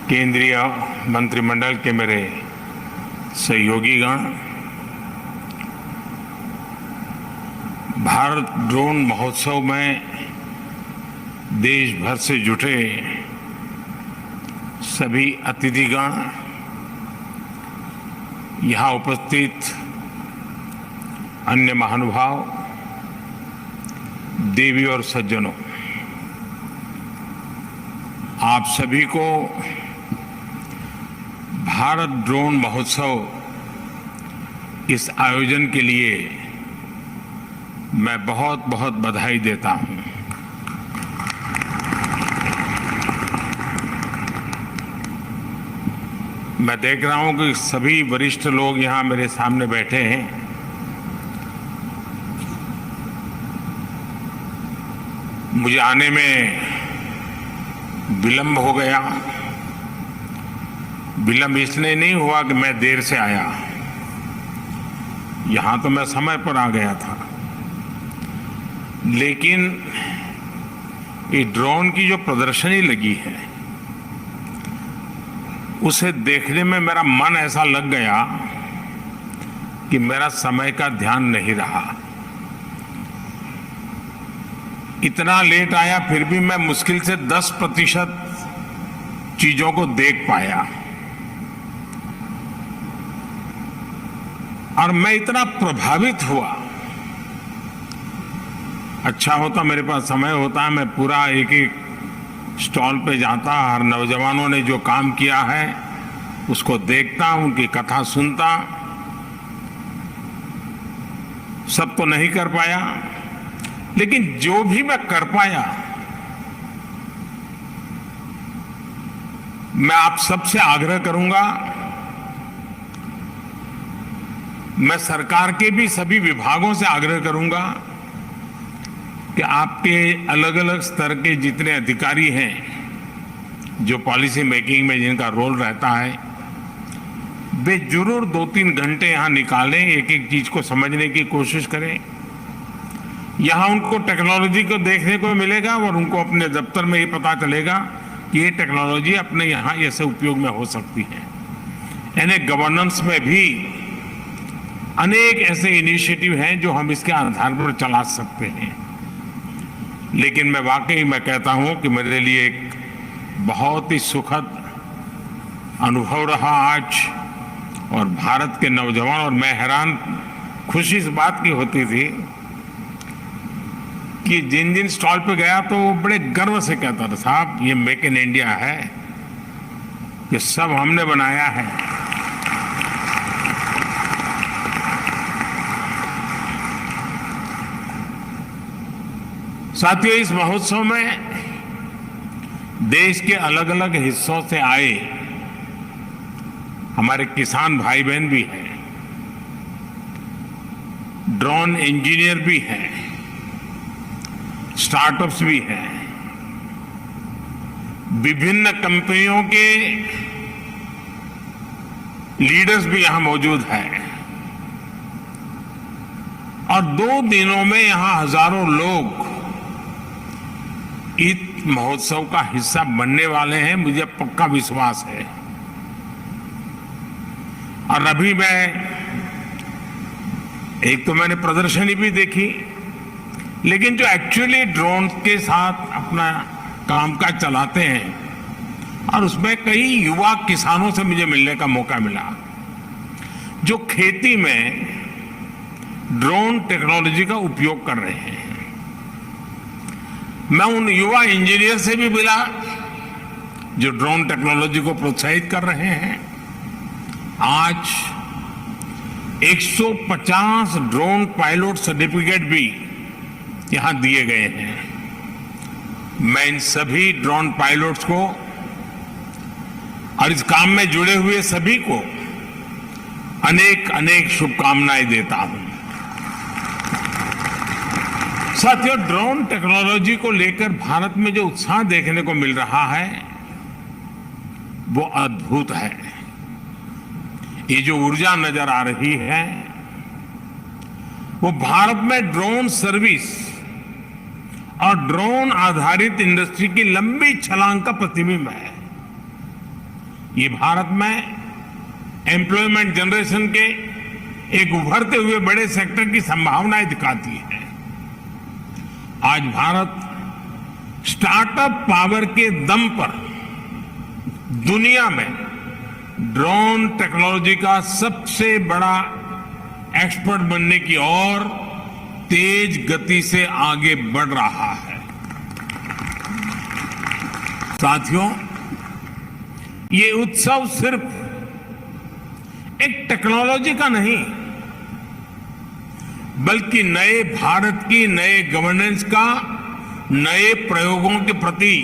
केंद्रीय मंत्रिमंडल के मेरे सहयोगीगण, भारत ड्रोन महोत्सव में देश भर से जुटे सभी अतिथिगण, यहाँ उपस्थित अन्य महानुभाव, देवी और सज्जनों, आप सभी को भारत ड्रोन महोत्सव इस आयोजन के लिए मैं बहुत बहुत बधाई देता हूं। मैं देख रहा हूं कि सभी वरिष्ठ लोग यहां मेरे सामने बैठे हैं। मुझे आने में विलंब हो गया। विलंब इसलिए नहीं हुआ कि मैं देर से आया, यहां तो मैं समय पर आ गया था, लेकिन ये ड्रोन की जो प्रदर्शनी लगी है उसे देखने में मेरा मन ऐसा लग गया कि मेरा समय का ध्यान नहीं रहा। इतना लेट आया, फिर भी मैं मुश्किल से 10% चीजों को देख पाया, और मैं इतना प्रभावित हुआ। अच्छा होता मेरे पास समय होता, मैं पूरा एक एक स्टॉल पे जाता, हर नौजवानों ने जो काम किया है उसको देखता, उनकी कथा सुनता। सब तो नहीं कर पाया, लेकिन जो भी मैं कर पाया, मैं आप सबसे आग्रह करूंगा, मैं सरकार के भी सभी विभागों से आग्रह करूंगा कि आपके अलग अलग स्तर के जितने अधिकारी हैं, जो पॉलिसी मेकिंग में जिनका रोल रहता है, वे जरूर 2-3 घंटे यहां निकालें, एक एक चीज को समझने की कोशिश करें। यहां उनको टेक्नोलॉजी को देखने को मिलेगा और उनको अपने दफ्तर में ये पता चलेगा कि ये टेक्नोलॉजी अपने यहां ऐसे उपयोग में हो सकती है। यानी गवर्नेंस में भी अनेक ऐसे इनिशिएटिव हैं जो हम इसके आधार पर चला सकते हैं। लेकिन मैं वाकई मैं कहता हूं कि मेरे लिए एक बहुत ही सुखद अनुभव रहा आज, और भारत के नौजवान, और मैं हैरान, खुशी इस बात की होती थी कि जिन जिन स्टॉल पे गया तो वो बड़े गर्व से कहता था, साहब ये मेक इन इंडिया है, ये सब हमने बनाया है। साथियों, इस महोत्सव में देश के अलग अलग हिस्सों से आए हमारे किसान भाई बहन भी हैं, ड्रोन इंजीनियर भी हैं, स्टार्टअप्स भी हैं, विभिन्न कंपनियों के लीडर्स भी यहां मौजूद हैं, और 2 दिनों में यहां हजारों लोग इस महोत्सव का हिस्सा बनने वाले हैं, मुझे पक्का विश्वास है। और अभी एक तो मैंने प्रदर्शनी भी देखी, लेकिन जो एक्चुअली ड्रोन के साथ अपना कामकाज चलाते हैं, और उसमें कई युवा किसानों से मुझे मिलने का मौका मिला, जो खेती में ड्रोन टेक्नोलॉजी का उपयोग कर रहे हैं। मैं उन युवा इंजीनियर से भी मिला जो ड्रोन टेक्नोलॉजी को प्रोत्साहित कर रहे हैं। आज 150 ड्रोन पायलट सर्टिफिकेट भी यहां दिए गए हैं। मैं इन सभी ड्रोन पायलट्स को और इस काम में जुड़े हुए सभी को अनेक अनेक शुभकामनाएं देता हूं। साथियों, ड्रोन टेक्नोलॉजी को लेकर भारत में जो उत्साह देखने को मिल रहा है वो अद्भुत है। ये जो ऊर्जा नजर आ रही है वो भारत में ड्रोन सर्विस और ड्रोन आधारित इंडस्ट्री की लंबी छलांग का प्रतिबिंब है। ये भारत में एम्प्लॉयमेंट जनरेशन के एक उभरते हुए बड़े सेक्टर की संभावनाएं दिखाती है। आज भारत स्टार्टअप पावर के दम पर दुनिया में ड्रोन टेक्नोलॉजी का सबसे बड़ा एक्सपर्ट बनने की ओर तेज गति से आगे बढ़ रहा है। साथियों, ये उत्सव सिर्फ एक टेक्नोलॉजी का नहीं, बल्कि नए भारत की नए गवर्नेंस का, नए प्रयोगों के प्रति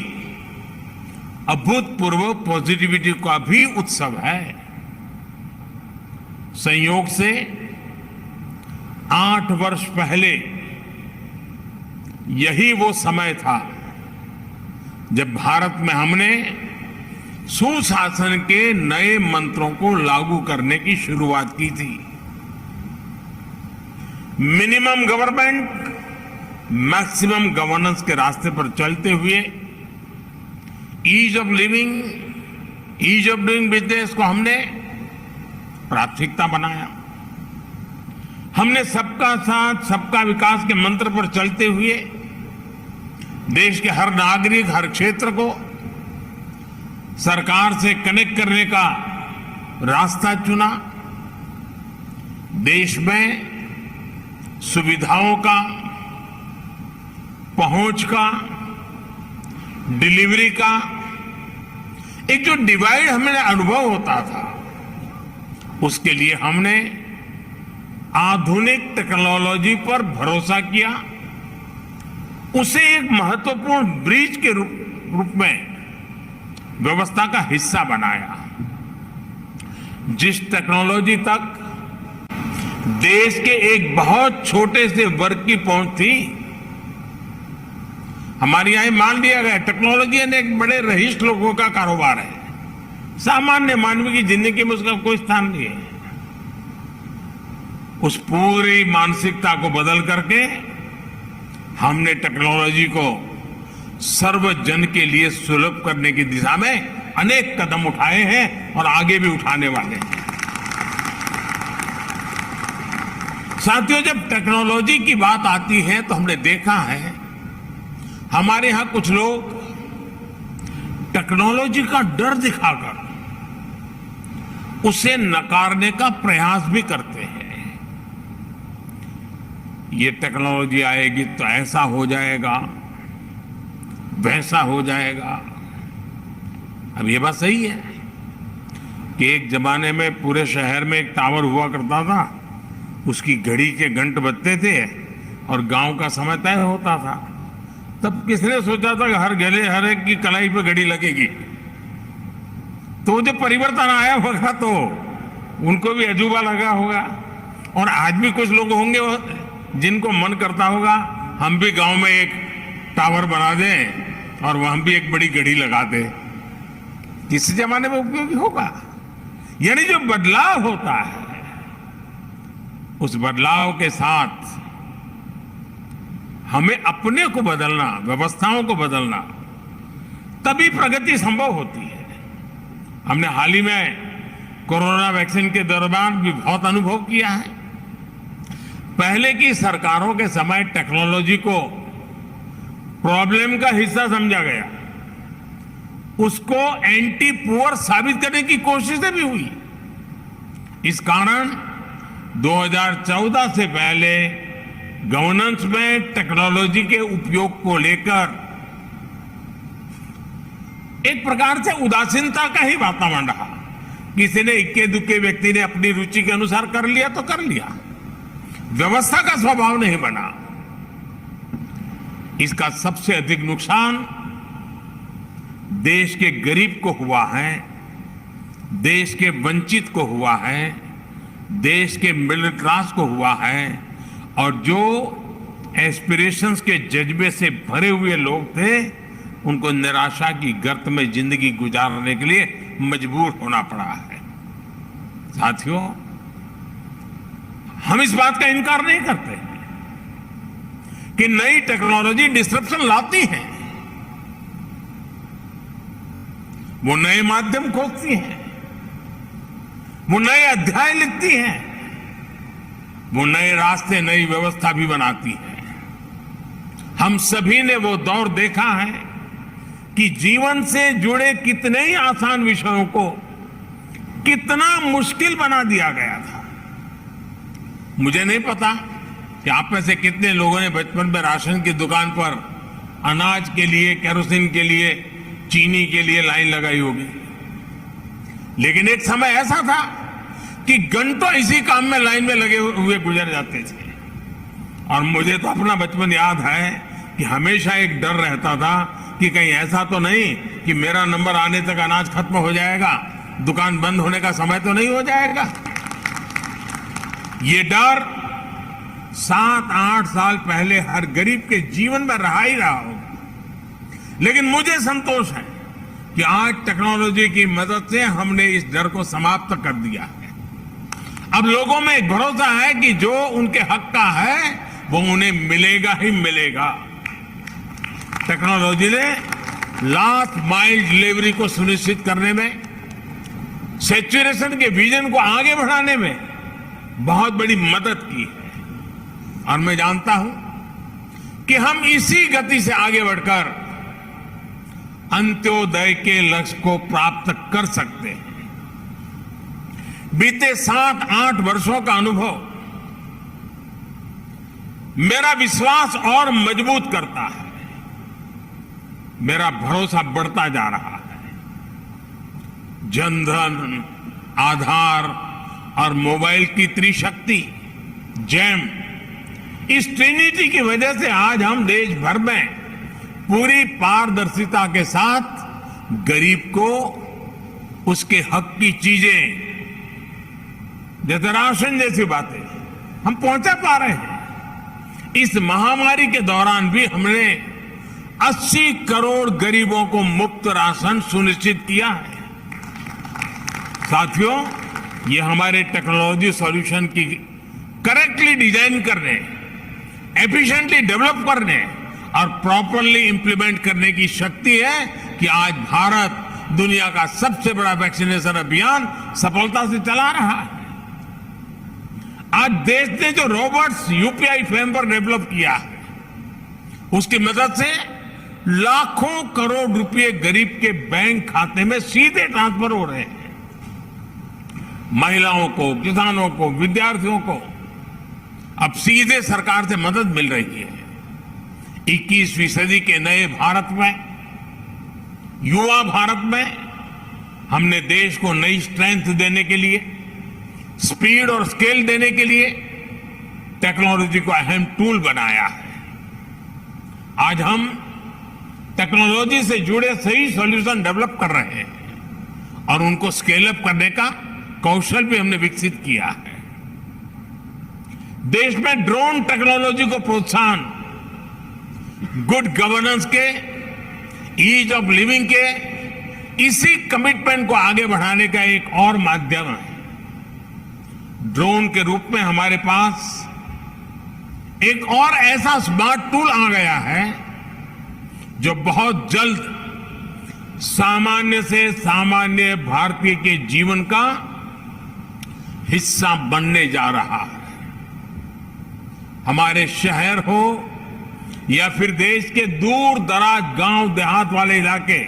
अभूतपूर्व पॉजिटिविटी का भी उत्सव है। संयोग से 8 वर्ष पहले यही वो समय था जब भारत में हमने सुशासन के नए मंत्रों को लागू करने की शुरुआत की थी। मिनिमम गवर्नमेंट, मैक्सिमम गवर्नेंस के रास्ते पर चलते हुए ease of living, ease of doing business को हमने प्राथमिकता बनाया। हमने सबका साथ सबका विकास के मंत्र पर चलते हुए देश के हर नागरिक, हर क्षेत्र को सरकार से कनेक्ट करने का रास्ता चुना। देश में सुविधाओं का, पहुंच का, डिलीवरी का एक जो डिवाइड हमें अनुभव होता था, उसके लिए हमने आधुनिक टेक्नोलॉजी पर भरोसा किया, उसे एक महत्वपूर्ण ब्रिज के रूप में व्यवस्था का हिस्सा बनाया। जिस टेक्नोलॉजी तक देश के एक बहुत छोटे से वर्ग की पहुंच थी, हमारे यहां मान लिया गया टेक्नोलॉजी ने एक बड़े रईस लोगों का कारोबार है, सामान्य मानव की जिंदगी में उसका कोई स्थान नहीं है। उस पूरी मानसिकता को बदल करके हमने टेक्नोलॉजी को सर्वजन के लिए सुलभ करने की दिशा में अनेक कदम उठाए हैं और आगे भी उठाने वाले हैं। साथियों, जब टेक्नोलॉजी की बात आती है तो हमने देखा है हमारे यहां कुछ लोग टेक्नोलॉजी का डर दिखाकर उसे नकारने का प्रयास भी करते हैं। ये टेक्नोलॉजी आएगी तो ऐसा हो जाएगा, वैसा हो जाएगा। अब ये बात सही है कि एक जमाने में पूरे शहर में एक टावर हुआ करता था, उसकी घड़ी के घंट बजते थे और गांव का समय तय होता था। तब किसने सोचा था कि हर गले हर एक की कलाई पे घड़ी लगेगी? तो जब परिवर्तन आया होगा तो उनको भी अजूबा लगा होगा। और आज भी कुछ लोग होंगे जिनको मन करता होगा हम भी गांव में एक टावर बना दें और वहां भी एक बड़ी घड़ी लगा दें। किस जमाने में उपयोगी होगा? यानी जो बदलाव होता है, उस बदलाव के साथ हमें अपने को बदलना, व्यवस्थाओं को बदलना, तभी प्रगति संभव होती है। हमने हाल ही में कोरोना वैक्सीन के दौरान भी बहुत अनुभव किया है। पहले की सरकारों के समय टेक्नोलॉजी को प्रॉब्लम का हिस्सा समझा गया, उसको एंटी पुअर साबित करने की कोशिशें भी हुई। इस कारण 2014 से पहले गवर्नेंस में टेक्नोलॉजी के उपयोग को लेकर एक प्रकार से उदासीनता का ही वातावरण रहा। किसी ने इक्के दुक्के व्यक्ति ने अपनी रुचि के अनुसार कर लिया तो कर लिया, व्यवस्था का स्वभाव नहीं बना। इसका सबसे अधिक नुकसान देश के गरीब को हुआ है, देश के वंचित को हुआ है, देश के मिडिल क्लास को हुआ है, और जो एस्पिरेशंस के जज्बे से भरे हुए लोग थे उनको निराशा की गर्त में जिंदगी गुजारने के लिए मजबूर होना पड़ा है। साथियों, हम इस बात का इनकार नहीं करते कि नई टेक्नोलॉजी डिस्ट्रप्शन लाती है, वो नए माध्यम खोजती है, वो नए अध्याय लिखती हैं, वो नए रास्ते, नई व्यवस्था भी बनाती है। हम सभी ने वो दौर देखा है कि जीवन से जुड़े कितने ही आसान विषयों को कितना मुश्किल बना दिया गया था। मुझे नहीं पता कि आप में से कितने लोगों ने बचपन में राशन की दुकान पर अनाज के लिए, केरोसिन के लिए, चीनी के लिए लाइन लगाई होगी। लेकिन एक समय ऐसा था कि घंटों इसी काम में लाइन में लगे हुए गुजर जाते थे। और मुझे तो अपना बचपन याद है कि हमेशा एक डर रहता था कि कहीं ऐसा तो नहीं कि मेरा नंबर आने तक अनाज खत्म हो जाएगा, दुकान बंद होने का समय तो नहीं हो जाएगा। ये डर 7-8 साल पहले हर गरीब के जीवन में रहा ही रहा होगा। लेकिन मुझे संतोष है कि आज टेक्नोलॉजी की मदद से हमने इस डर को समाप्त कर दिया है। अब लोगों में एक भरोसा है कि जो उनके हक का है वो उन्हें मिलेगा ही मिलेगा। टेक्नोलॉजी ने लास्ट माइल डिलीवरी को सुनिश्चित करने में, सैचुरेशन के विजन को आगे बढ़ाने में बहुत बड़ी मदद की है। और मैं जानता हूं कि हम इसी गति से आगे बढ़कर अंत्योदय के लक्ष्य को प्राप्त कर सकते हैं। बीते 7-8 वर्षों का अनुभव मेरा विश्वास और मजबूत करता है, मेरा भरोसा बढ़ता जा रहा है। जनधन, आधार और मोबाइल की त्रिशक्ति, जैम, इस ट्रिनिटी की वजह से आज हम देश भर में पूरी पारदर्शिता के साथ गरीब को उसके हक की चीजें, जैसे राशन जैसी बातें, हम पहुंचा पा रहे हैं। इस महामारी के दौरान भी हमने 80 करोड़ गरीबों को मुफ्त राशन सुनिश्चित किया है। साथियों, ये हमारे टेक्नोलॉजी सॉल्यूशन की करेक्टली डिजाइन करने, एफिशिएंटली डेवलप करने और प्रॉपरली इंप्लीमेंट करने की शक्ति है कि आज भारत दुनिया का सबसे बड़ा वैक्सीनेशन अभियान सफलता से चला रहा है। आज देश ने जो रोबोट्स यूपीआई फ्रेमवर्क डेवलप किया है, उसकी मदद से लाखों करोड़ रुपए गरीब के बैंक खाते में सीधे ट्रांसफर हो रहे हैं। महिलाओं को, किसानों को, विद्यार्थियों को अब सीधे सरकार से मदद मिल रही है। 21वीं सदी के नए भारत में, युवा भारत में, हमने देश को नई स्ट्रेंथ देने के लिए, स्पीड और स्केल देने के लिए टेक्नोलॉजी को अहम टूल बनाया है। आज हम टेक्नोलॉजी से जुड़े सही सॉल्यूशन डेवलप कर रहे हैं और उनको स्केल अप करने का कौशल भी हमने विकसित किया है। देश में ड्रोन टेक्नोलॉजी को प्रोत्साहन, गुड गवर्नेंस के, ईज ऑफ लिविंग के, इसी कमिटमेंट को आगे बढ़ाने का एक और माध्यम है। ड्रोन के रूप में हमारे पास एक और ऐसा स्मार्ट टूल आ गया है जो बहुत जल्द सामान्य से सामान्य भारतीय के जीवन का हिस्सा बनने जा रहा है। हमारे शहर हो या फिर देश के दूर दराज गांव देहात वाले इलाके,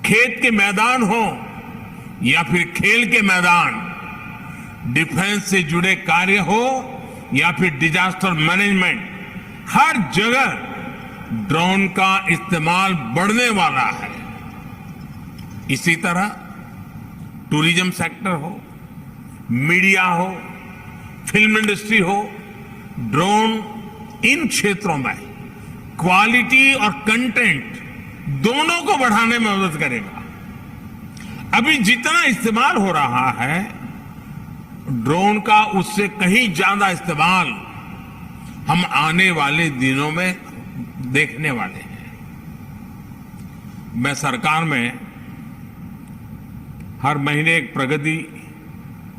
खेत के मैदान हो या फिर खेल के मैदान, डिफेंस से जुड़े कार्य हो या फिर डिजास्टर मैनेजमेंट, हर जगह ड्रोन का इस्तेमाल बढ़ने वाला है। इसी तरह टूरिज्म सेक्टर हो, मीडिया हो, फिल्म इंडस्ट्री हो, ड्रोन इन क्षेत्रों में क्वालिटी और कंटेंट दोनों को बढ़ाने में मदद करेगा। अभी जितना इस्तेमाल हो रहा है ड्रोन का, उससे कहीं ज्यादा इस्तेमाल हम आने वाले दिनों में देखने वाले हैं। मैं सरकार में हर महीने एक प्रगति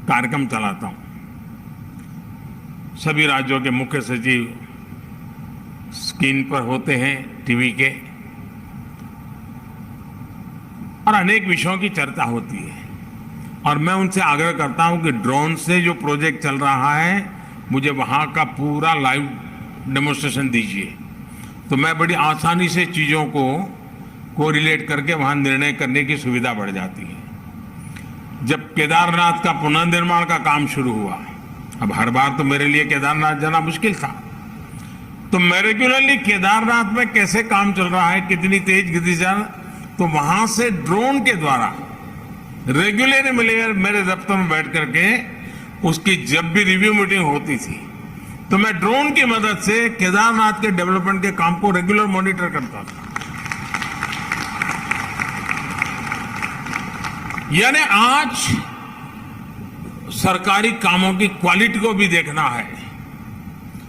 कार्यक्रम चलाता हूं। सभी राज्यों के मुख्य सचिव स्क्रीन पर होते हैं, टीवी के, और अनेक विषयों की चर्चा होती है। और मैं उनसे आग्रह करता हूं कि ड्रोन से जो प्रोजेक्ट चल रहा है मुझे वहां का पूरा लाइव डेमोन्स्ट्रेशन दीजिए, तो मैं बड़ी आसानी से चीज़ों को कोरिलेट करके वहां निर्णय करने की सुविधा बढ़ जाती है। जब केदारनाथ का पुनर्निर्माण का काम शुरू हुआ, अब हर बार तो मेरे लिए केदारनाथ जाना मुश्किल था, तो मैं रेगुलरली केदारनाथ में कैसे काम चल रहा है, कितनी तेज गति से, तो वहां से ड्रोन के द्वारा रेगुलर मेरे दफ्तर में बैठ करके उसकी जब भी रिव्यू मीटिंग होती थी तो मैं ड्रोन की मदद से केदारनाथ के डेवलपमेंट के काम को रेगुलर मॉनिटर करता था। यानी आज सरकारी कामों की क्वालिटी को भी देखना है,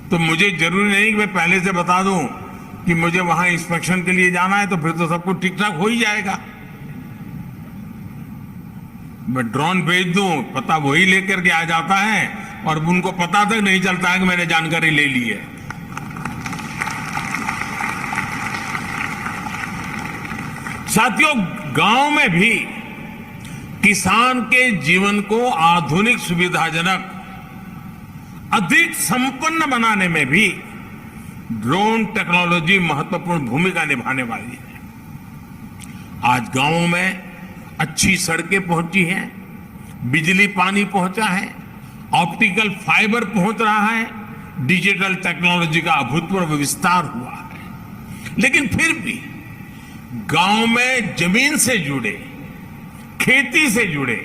तो मुझे जरूरी नहीं कि मैं पहले से बता दूं कि मुझे वहां इंस्पेक्शन के लिए जाना है, तो फिर तो सब कुछ ठीक ठाक हो ही जाएगा। मैं ड्रोन भेज दूं, पता वही लेकर के आ जाता है और उनको पता तक नहीं चलता है कि मैंने जानकारी ले ली है। साथियों, गांव में भी किसान के जीवन को आधुनिक, सुविधाजनक, अधिक संपन्न बनाने में भी ड्रोन टेक्नोलॉजी महत्वपूर्ण भूमिका निभाने वाली है। आज गांवों में अच्छी सड़कें पहुंची हैं, बिजली पानी पहुंचा है, ऑप्टिकल फाइबर पहुंच रहा है, डिजिटल टेक्नोलॉजी का अभूतपूर्व विस्तार हुआ है। लेकिन फिर भी गांव में जमीन से जुड़े, खेती से जुड़े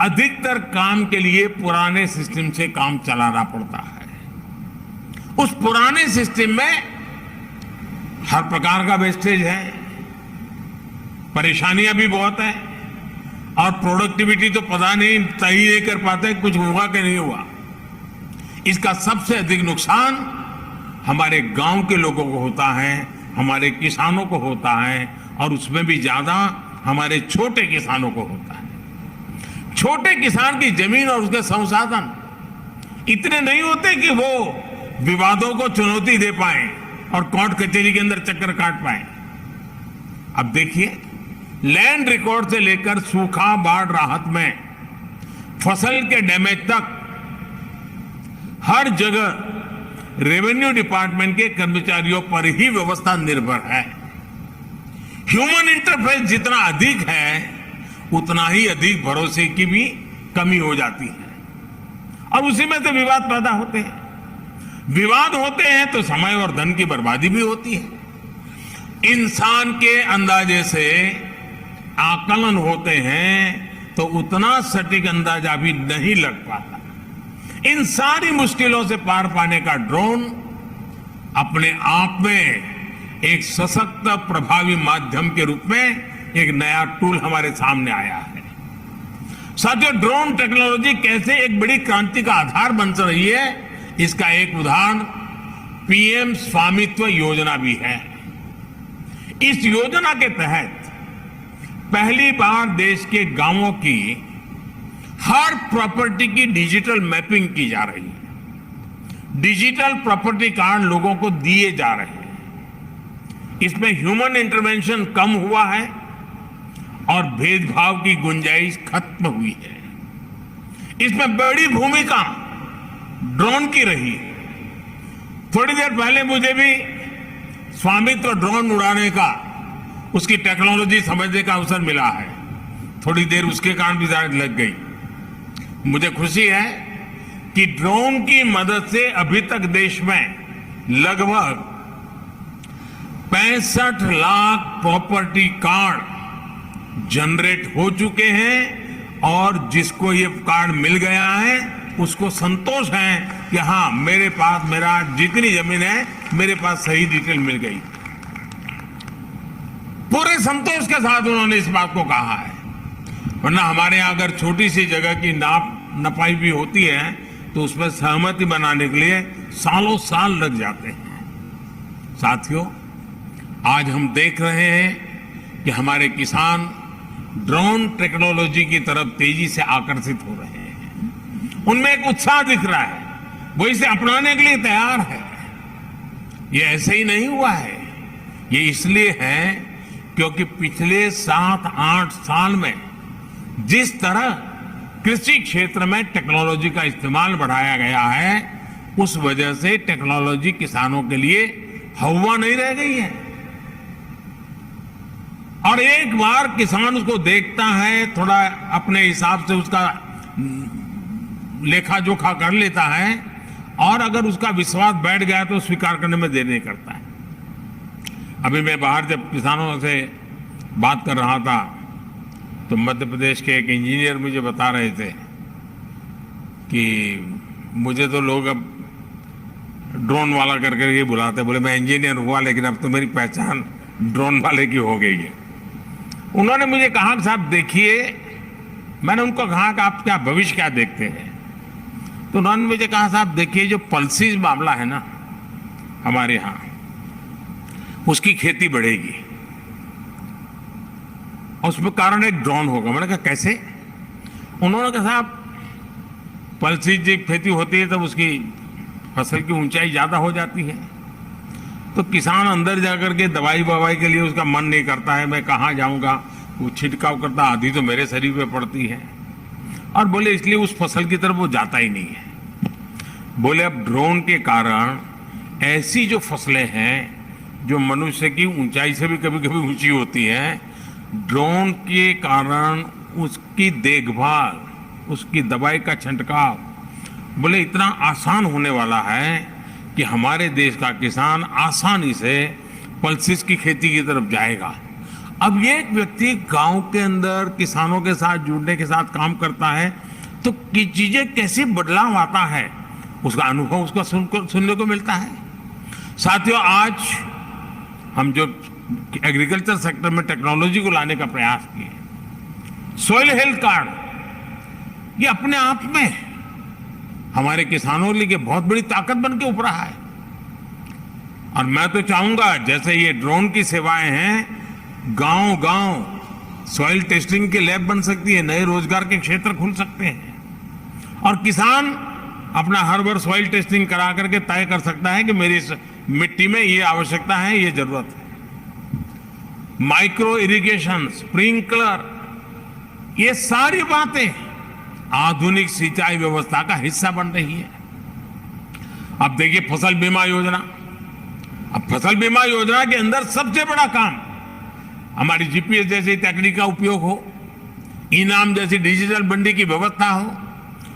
अधिकतर काम के लिए पुराने सिस्टम से काम चलाना पड़ता है। उस पुराने सिस्टम में हर प्रकार का वेस्टेज है, परेशानियां भी बहुत है, और प्रोडक्टिविटी तो पता नहीं, तय नहीं कर पाते कुछ हुआ कि नहीं हुआ। इसका सबसे अधिक नुकसान हमारे गांव के लोगों को होता है, हमारे किसानों को होता है, और उसमें भी ज्यादा हमारे छोटे किसानों को होता है। छोटे किसान की जमीन और उसके संसाधन इतने नहीं होते कि वो विवादों को चुनौती दे पाए और कोर्ट कचहरी के अंदर चक्कर काट पाए। अब देखिए, लैंड रिकॉर्ड से लेकर सूखा, बाढ़ राहत में, फसल के डैमेज तक हर जगह रेवेन्यू डिपार्टमेंट के कर्मचारियों पर ही व्यवस्था निर्भर है। ह्यूमन इंटरफेस जितना अधिक है उतना ही अधिक भरोसे की भी कमी हो जाती है, और उसी में से विवाद पैदा होते हैं। विवाद होते हैं तो समय और धन की बर्बादी भी होती है। इंसान के अंदाजे से आकलन होते हैं तो उतना सटीक अंदाजा भी नहीं लग पाता। इन सारी मुश्किलों से पार पाने का ड्रोन अपने आप में एक सशक्त, प्रभावी माध्यम के रूप में एक नया टूल हमारे सामने आया है। साथियों, ड्रोन टेक्नोलॉजी कैसे एक बड़ी क्रांति का आधार बन रही है, इसका एक उदाहरण पीएम स्वामित्व योजना भी है। इस योजना के तहत पहली बार देश के गांवों की हर प्रॉपर्टी की डिजिटल मैपिंग की जा रही है। डिजिटल प्रॉपर्टी कार्ड लोगों को दिए जा रहे हैं। इसमें ह्यूमन इंटरवेंशन कम हुआ है और भेदभाव की गुंजाइश खत्म हुई है। इसमें बड़ी भूमिका ड्रोन की रही है। थोड़ी देर पहले मुझे भी स्वामित्व ड्रोन उड़ाने का, उसकी टेक्नोलॉजी समझने का अवसर मिला है। थोड़ी देर उसके कारण भी शायद लग गई। मुझे खुशी है कि ड्रोन की मदद से अभी तक देश में लगभग 65 लाख प्रॉपर्टी कार्ड जनरेट हो चुके हैं, और जिसको ये कार्ड मिल गया है उसको संतोष है कि हाँ, मेरे पास मेरा जितनी जमीन है मेरे पास सही डिटेल मिल गई। पूरे संतोष के साथ उन्होंने इस बात को कहा है। वरना हमारे यहां अगर छोटी सी जगह की नपाई भी होती है तो उसमें सहमति बनाने के लिए सालों साल लग जाते हैं। साथियों, आज हम देख रहे हैं कि हमारे किसान ड्रोन टेक्नोलॉजी की तरफ तेजी से आकर्षित हो रहे हैं। उनमें एक उत्साह दिख रहा है, वो इसे अपनाने के लिए तैयार है। ये ऐसे ही नहीं हुआ है, ये इसलिए है क्योंकि पिछले 7-8 साल में जिस तरह कृषि क्षेत्र में टेक्नोलॉजी का इस्तेमाल बढ़ाया गया है, उस वजह से टेक्नोलॉजी किसानों के लिए हवा नहीं रह गई है। और एक बार किसान उसको देखता है, थोड़ा अपने हिसाब से उसका लेखा जोखा कर लेता है, और अगर उसका विश्वास बैठ गया तो स्वीकार करने में देर नहीं करता है। अभी मैं बाहर जब किसानों से बात कर रहा था तो मध्य प्रदेश के एक इंजीनियर मुझे बता रहे थे कि मुझे तो लोग अब ड्रोन वाला कर करके बुलाते, बोले मैं इंजीनियर हुआ लेकिन अब तो मेरी पहचान ड्रोन वाले की हो गई है। उन्होंने मुझे कहा कि साहब देखिए, मैंने उनको कहा कि आप क्या भविष्य क्या देखते हैं, तो उन्होंने मुझे कहा साहब देखिए, जो पल्सीज मामला है ना हमारे यहाँ, उसकी खेती बढ़ेगी और उसमें कारण एक ड्रोन होगा। मैंने कहा कैसे? उन्होंने कहा साहब पल्सीज जब खेती होती है तब उसकी फसल की ऊंचाई ज्यादा हो जाती है, तो किसान अंदर जाकर के दवाई ववाई के लिए उसका मन नहीं करता है, मैं कहाँ जाऊंगा, वो छिड़काव करता, आधी तो मेरे शरीर पे पड़ती है, और बोले इसलिए उस फसल की तरफ वो जाता ही नहीं है। बोले अब ड्रोन के कारण ऐसी जो फसलें हैं जो मनुष्य की ऊंचाई से भी कभी कभी ऊंची होती हैं, ड्रोन के कारण उसकी देखभाल, उसकी दवाई का छिड़काव बोले इतना आसान होने वाला है कि हमारे देश का किसान आसानी से पल्सिस की खेती की तरफ जाएगा। अब ये एक व्यक्ति गांव के अंदर किसानों के साथ जुड़ने के साथ काम करता है तो चीजें कैसे बदलाव आता है, उसका अनुभव उसका सुनने को मिलता है। साथियों, आज हम जो एग्रीकल्चर सेक्टर में टेक्नोलॉजी को लाने का प्रयास किए, सॉइल हेल्थ कार्ड, ये अपने आप में हमारे किसानों के लिए बहुत बड़ी ताकत बन के उभरा है। और मैं तो चाहूंगा जैसे ये ड्रोन की सेवाएं हैं, गांव गांव सॉइल टेस्टिंग के लैब बन सकती है, नए रोजगार के क्षेत्र खुल सकते हैं, और किसान अपना हर बार सॉइल टेस्टिंग करा करके तय कर सकता है कि मेरी मिट्टी में ये आवश्यकता है, ये जरूरत है। माइक्रो इरिगेशन, स्प्रिंकलर, ये सारी बातें आधुनिक सिंचाई व्यवस्था का हिस्सा बन रही है। अब देखिए फसल बीमा योजना, अब फसल बीमा योजना के अंदर सबसे बड़ा काम हमारी जीपीएस जैसी तकनीक का उपयोग हो, इनाम जैसी डिजिटल मंडी की व्यवस्था हो,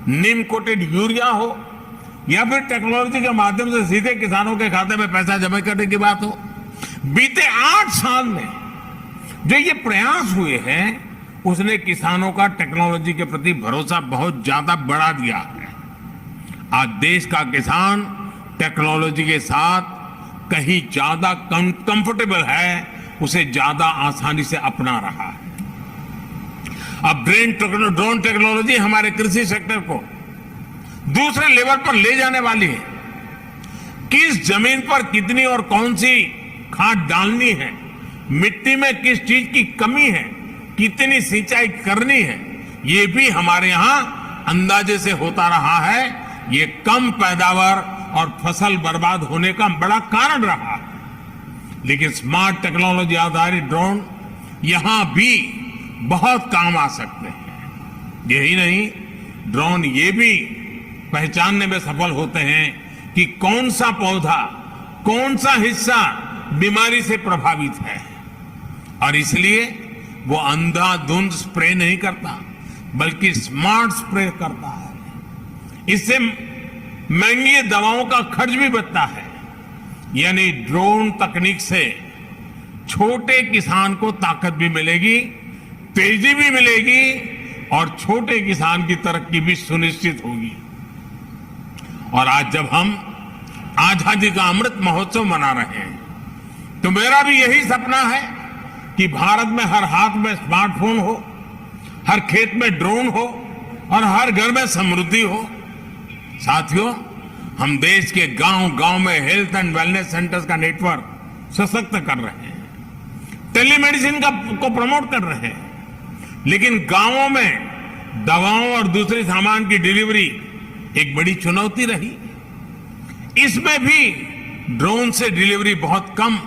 नीम कोटेड यूरिया हो, या फिर टेक्नोलॉजी के माध्यम से सीधे किसानों के खाते में पैसा जमा करने की बात हो। बीते 8 साल में जो ये प्रयास हुए हैं, उसने किसानों का टेक्नोलॉजी के प्रति भरोसा बहुत ज्यादा बढ़ा दिया है। आज देश का किसान टेक्नोलॉजी के साथ कहीं ज्यादा कंफर्टेबल है, उसे ज्यादा आसानी से अपना रहा है। अब ड्रोन टेक्नोलॉजी हमारे कृषि सेक्टर को दूसरे लेवल पर ले जाने वाली है। किस जमीन पर कितनी और कौन सी खाद डालनी है, मिट्टी में किस चीज की कमी है, कितनी सिंचाई करनी है, ये भी हमारे यहां अंदाजे से होता रहा है। ये कम पैदावार और फसल बर्बाद होने का बड़ा कारण रहा है। लेकिन स्मार्ट टेक्नोलॉजी आधारित ड्रोन यहां भी बहुत काम आ सकते हैं। यही नहीं, ड्रोन ये भी पहचानने में सफल होते हैं कि कौन सा पौधा, कौन सा हिस्सा बीमारी से प्रभावित है, और इसलिए वो अंधाधुंध स्प्रे नहीं करता, बल्कि स्मार्ट स्प्रे करता है। इससे महंगी दवाओं का खर्च भी बचता है। यानी ड्रोन तकनीक से छोटे किसान को ताकत भी मिलेगी, तेजी भी मिलेगी, और छोटे किसान की तरक्की भी सुनिश्चित होगी। और आज जब हम आजादी का अमृत महोत्सव मना रहे हैं, तो मेरा भी यही सपना है कि भारत में हर हाथ में स्मार्टफोन हो, हर खेत में ड्रोन हो, और हर घर में समृद्धि हो। साथियों, हम देश के गांव-गांव में हेल्थ एंड वेलनेस सेंटर्स का नेटवर्क सशक्त कर रहे हैं, टेलीमेडिसिन को प्रमोट कर रहे हैं। लेकिन गांवों में दवाओं और दूसरे सामान की डिलीवरी एक बड़ी चुनौती रही। इसमें भी ड्रोन से डिलीवरी बहुत कम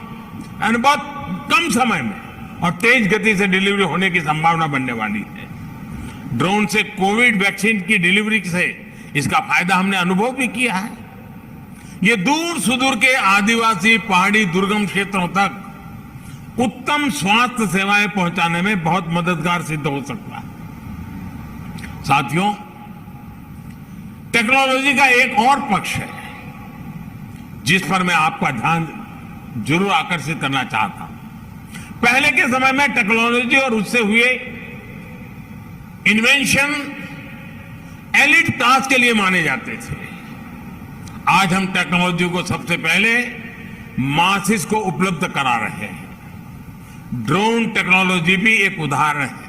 समय में और तेज गति से डिलीवरी होने की संभावना बनने वाली है। ड्रोन से कोविड वैक्सीन की डिलीवरी से इसका फायदा हमने अनुभव भी किया है। ये दूर सुदूर के आदिवासी पहाड़ी दुर्गम क्षेत्रों तक उत्तम स्वास्थ्य सेवाएं पहुंचाने में बहुत मददगार सिद्ध हो सकता है। साथियों, टेक्नोलॉजी का एक और पक्ष है जिस पर मैं आपका ध्यान जरूर आकर्षित करना चाहता हूं। पहले के समय में टेक्नोलॉजी और उससे हुए इन्वेंशन एलिट क्लास के लिए माने जाते थे। आज हम टेक्नोलॉजी को सबसे पहले मासिस को उपलब्ध करा रहे हैं। ड्रोन टेक्नोलॉजी भी एक उदाहरण है।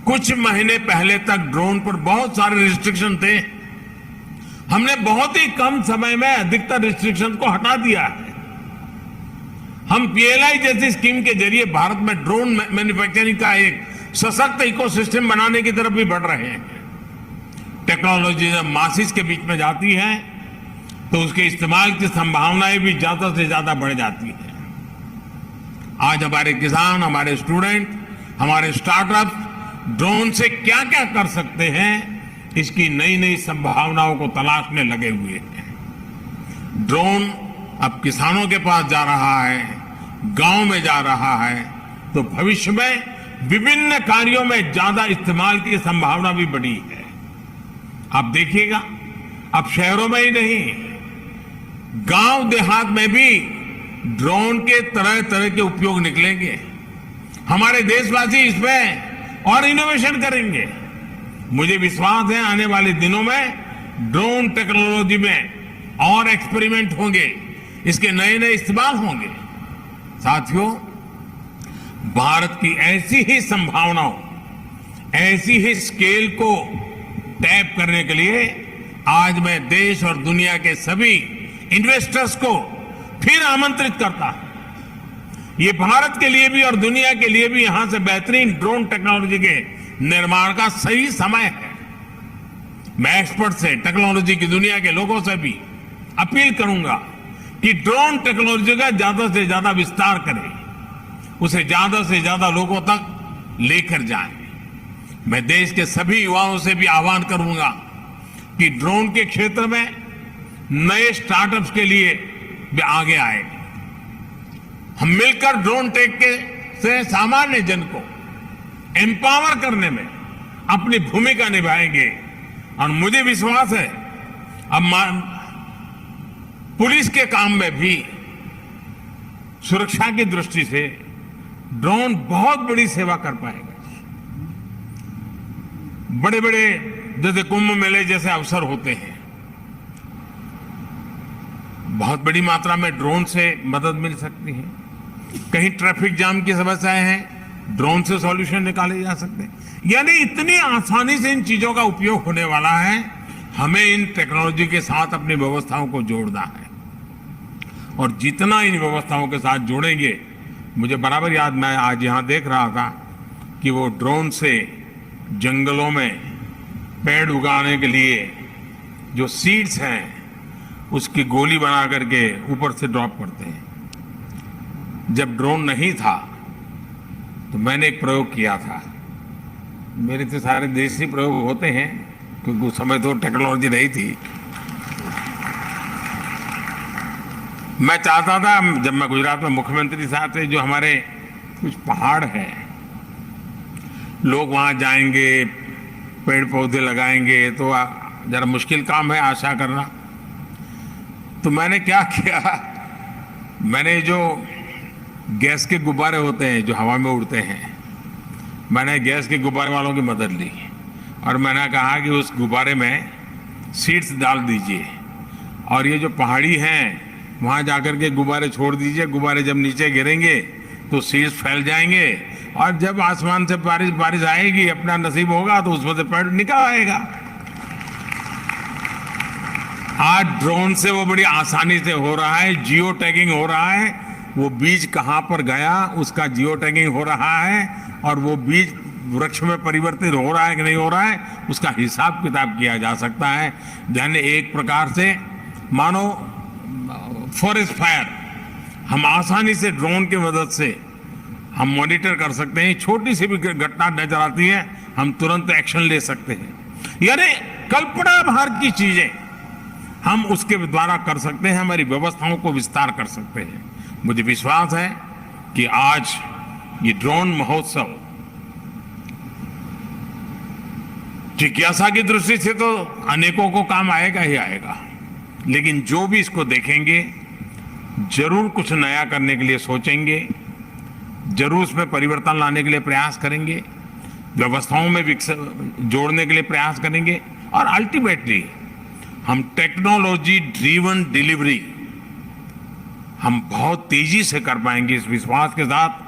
कुछ महीने पहले तक ड्रोन पर बहुत सारे रिस्ट्रिक्शन थे। हमने बहुत ही कम समय में अधिकतर रिस्ट्रिक्शन को हटा दिया है। हम पीएलआई जैसी स्कीम के जरिए भारत में ड्रोन मैन्युफैक्चरिंग का एक सशक्त इकोसिस्टम बनाने की तरफ भी बढ़ रहे हैं। टेक्नोलॉजी जब मासिस के बीच में जाती है तो उसके इस्तेमाल की संभावनाएं भी ज्यादा से ज्यादा बढ़ जाती है। आज हमारे किसान, हमारे स्टूडेंट, हमारे स्टार्टअप ड्रोन से क्या क्या कर सकते हैं, इसकी नई नई संभावनाओं को तलाशने लगे हुए हैं। ड्रोन अब किसानों के पास जा रहा है, गांव में जा रहा है, तो भविष्य में विभिन्न कार्यों में ज्यादा इस्तेमाल की संभावना भी बढ़ी है। आप देखिएगा, अब शहरों में ही नहीं, गांव देहात में भी ड्रोन के तरह तरह के उपयोग निकलेंगे। हमारे देशवासी इसमें और इनोवेशन करेंगे। मुझे विश्वास है आने वाले दिनों में ड्रोन टेक्नोलॉजी में और एक्सपेरिमेंट होंगे, इसके नए नए इस्तेमाल होंगे। साथियों, भारत की ऐसी ही संभावनाओं, ऐसी ही स्केल को टैप करने के लिए आज मैं देश और दुनिया के सभी इन्वेस्टर्स को फिर आमंत्रित करता हूं। ये भारत के लिए भी और दुनिया के लिए भी यहां से बेहतरीन ड्रोन टेक्नोलॉजी के निर्माण का सही समय है। मैं एक्सपर्ट से, टेक्नोलॉजी की दुनिया के लोगों से भी अपील करूंगा कि ड्रोन टेक्नोलॉजी का ज्यादा से ज्यादा विस्तार करें, उसे ज्यादा से ज्यादा लोगों तक लेकर जाएं। मैं देश के सभी युवाओं से भी आह्वान करूंगा कि ड्रोन के क्षेत्र में नए स्टार्टअप्स के लिए भी आगे आए। हम मिलकर ड्रोन टेक के से सामान्य जन को एम्पावर करने में अपनी भूमिका निभाएंगे। और मुझे विश्वास है अब पुलिस के काम में भी सुरक्षा की दृष्टि से ड्रोन बहुत बड़ी सेवा कर पाएगा। बड़े बड़े जैसे कुंभ मेले जैसे अवसर होते हैं, बहुत बड़ी मात्रा में ड्रोन से मदद मिल सकती है। कहीं ट्रैफिक जाम की समस्याएं हैं, ड्रोन से सॉल्यूशन निकाले जा सकते हैं। यानी इतनी आसानी से इन चीजों का उपयोग होने वाला है। हमें इन टेक्नोलॉजी के साथ अपनी व्यवस्थाओं को जोड़ना है, और जितना इन व्यवस्थाओं के साथ जोड़ेंगे, मुझे बराबर याद, मैं आज यहां देख रहा था कि वो ड्रोन से जंगलों में पेड़ उगाने के लिए जो सीड्स हैं उसकी गोली बना करके ऊपर से ड्रॉप करते हैं। जब ड्रोन नहीं था तो मैंने एक प्रयोग किया था। मेरे तो सारे देसी प्रयोग होते हैं क्योंकि उस समय तो टेक्नोलॉजी नहीं थी। मैं चाहता था, जब मैं गुजरात में मुख्यमंत्री साहब थे, जो हमारे कुछ पहाड़ हैं, लोग वहां जाएंगे, पेड़ पौधे लगाएंगे, तो जरा मुश्किल काम है आशा करना। तो मैंने क्या किया, मैंने जो गैस के गुब्बारे होते हैं जो हवा में उड़ते हैं, मैंने गैस के गुब्बारे वालों की मदद ली और मैंने कहा कि उस गुब्बारे में सीड्स डाल दीजिए और ये जो पहाड़ी हैं वहाँ जाकर के गुब्बारे छोड़ दीजिए। गुब्बारे जब नीचे गिरेंगे तो सीड्स फैल जाएंगे और जब आसमान से बारिश आएगी, अपना नसीब होगा तो उसमें से पेड़ निकल आएगा। आज ड्रोन से वो बड़ी आसानी से हो रहा है, जियो टैगिंग हो रहा है। वो बीज कहाँ पर गया उसका जियो टैगिंग हो रहा है और वो बीज वृक्ष में परिवर्तित हो रहा है कि नहीं हो रहा है उसका हिसाब किताब किया जा सकता है। यानी एक प्रकार से मानो फॉरेस्ट फायर, हम आसानी से ड्रोन की मदद से हम मॉनिटर कर सकते हैं, छोटी सी भी घटना नजर आती है हम तुरंत एक्शन ले सकते हैं। यानी कल्पना भर की चीजें हम उसके द्वारा कर सकते हैं, हमारी व्यवस्थाओं को विस्तार कर सकते हैं। मुझे विश्वास है कि आज ये ड्रोन महोत्सव जिज्ञासा की दृष्टि से तो अनेकों को काम आएगा ही आएगा, लेकिन जो भी इसको देखेंगे जरूर कुछ नया करने के लिए सोचेंगे, जरूर उसमें परिवर्तन लाने के लिए प्रयास करेंगे, व्यवस्थाओं में जोड़ने के लिए प्रयास करेंगे और अल्टीमेटली हम टेक्नोलॉजी ड्रिवन डिलीवरी हम बहुत तेजी से कर पाएंगे। इस विश्वास के साथ